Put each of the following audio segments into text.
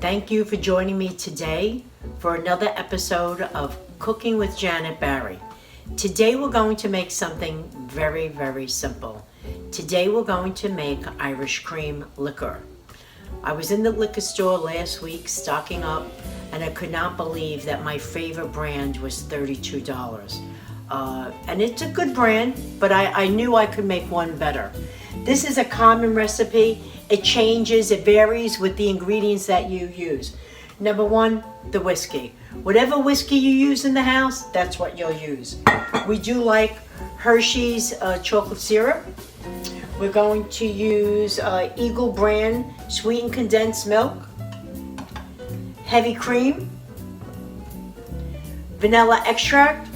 Thank you for joining me today for another episode of Cooking with Janet Bari. Today we're going to make something very, very simple. Today we're going to make Irish cream liquor. I was in the liquor store last week stocking up, and I could not believe that my favorite brand was $32. And it's a good brand, but I knew I could make one better. This is a common recipe. It changes, it varies with the ingredients that you use. Number one, the whiskey. Whatever whiskey you use in the house, that's what you'll use. We do like Hershey's chocolate syrup. We're going to use Eagle brand sweetened condensed milk, heavy cream, vanilla extract.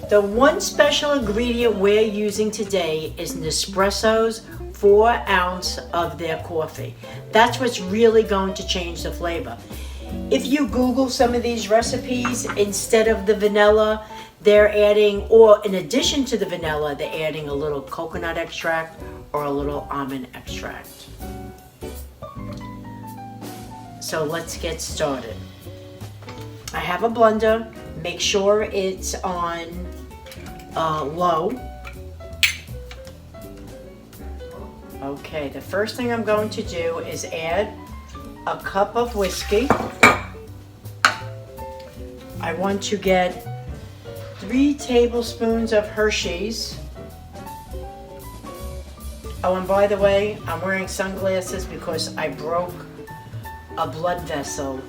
The one special ingredient we're using today is Nespresso's 4 ounce of their coffee. That's what's really going to change the flavor. If you Google some of these recipes, instead of the vanilla, they're adding, or in addition to the vanilla, they're adding a little coconut extract or a little almond extract. So let's get started. I have a blender. Make sure it's on low. Okay, the first thing I'm going to do is add a cup of whiskey. I want to get 3 tablespoons of Hershey's. Oh, and by the way, I'm wearing sunglasses because I broke a blood vessel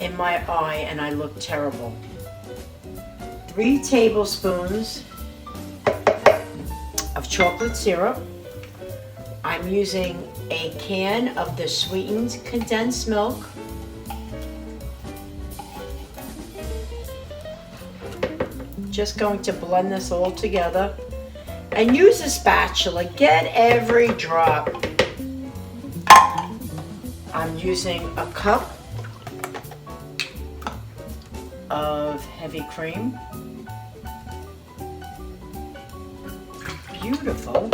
in my eye and I look terrible. 3 tablespoons of chocolate syrup. I'm using a can of the sweetened condensed milk. Just going to blend this all together. And use a spatula. Get every drop. I'm using a cup of heavy cream. Beautiful.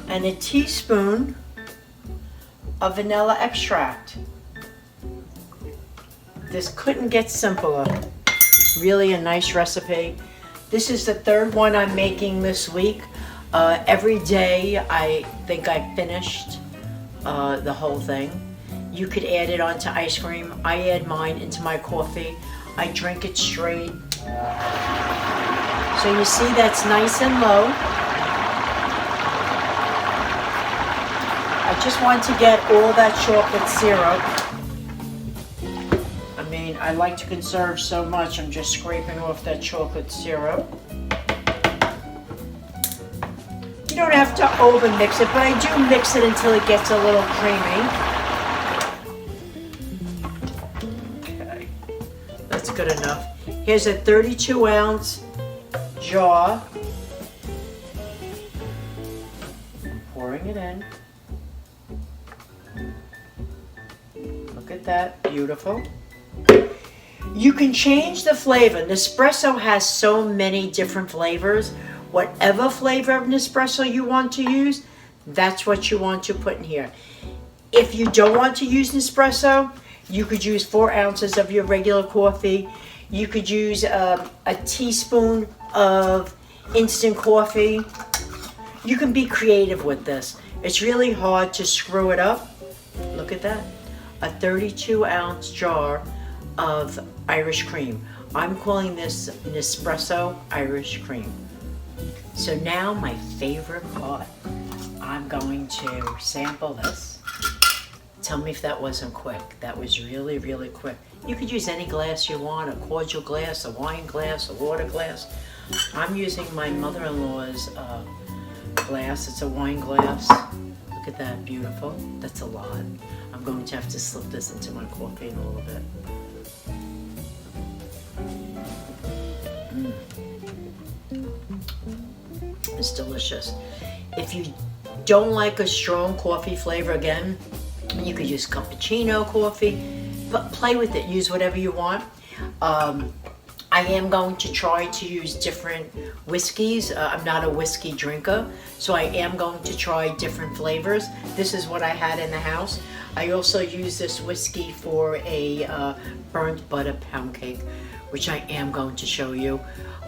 And a teaspoon of vanilla extract. This couldn't get simpler. Really a nice recipe. This is the 3rd one I'm making this week. Every day I think I finished the whole thing. You could add it onto ice cream. I add mine into my coffee. I drink it straight. So you see that's nice and low. I just want to get all that chocolate syrup. I mean, I like to conserve so much, I'm just scraping off that chocolate syrup. You don't have to over mix it, but I do mix it until it gets a little creamy. Okay, that's good enough. Here's a 32 ounce jar. I'm pouring it in. Look at that, beautiful. You can change the flavor. Nespresso has so many different flavors. Whatever flavor of Nespresso you want to use, that's what you want to put in here. If you don't want to use Nespresso, you could use 4 ounces of your regular coffee. You could use a teaspoon of instant coffee. You can be creative with this. It's really hard to screw it up. Look at that. A 32 ounce jar of Irish cream. I'm calling this Nespresso Irish Cream. So now my favorite part. I'm going to sample this. Tell me if that wasn't quick. That was really, really quick. You could use any glass you want, a cordial glass, a wine glass, a water glass. I'm using my mother-in-law's glass. It's a wine glass. Look at that, beautiful. That's a lot. I'm going to have to slip this into my coffee in a little bit. It's delicious. If you don't like a strong coffee flavor, again, you could use cappuccino coffee, but play with it. Use whatever you want. I I am going to try to use different whiskeys. I'm not a whiskey drinker, so I am going to try different flavors. This is what I had in the house. I also use this whiskey for a burnt butter pound cake, which I am going to show you.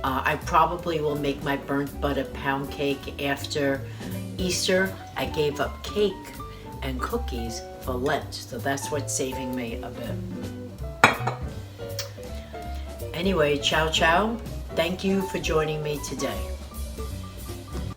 I probably will make my burnt butter pound cake after Easter. I gave up cake and cookies for Lent, so that's what's saving me a bit. Anyway, ciao ciao. Thank you for joining me today.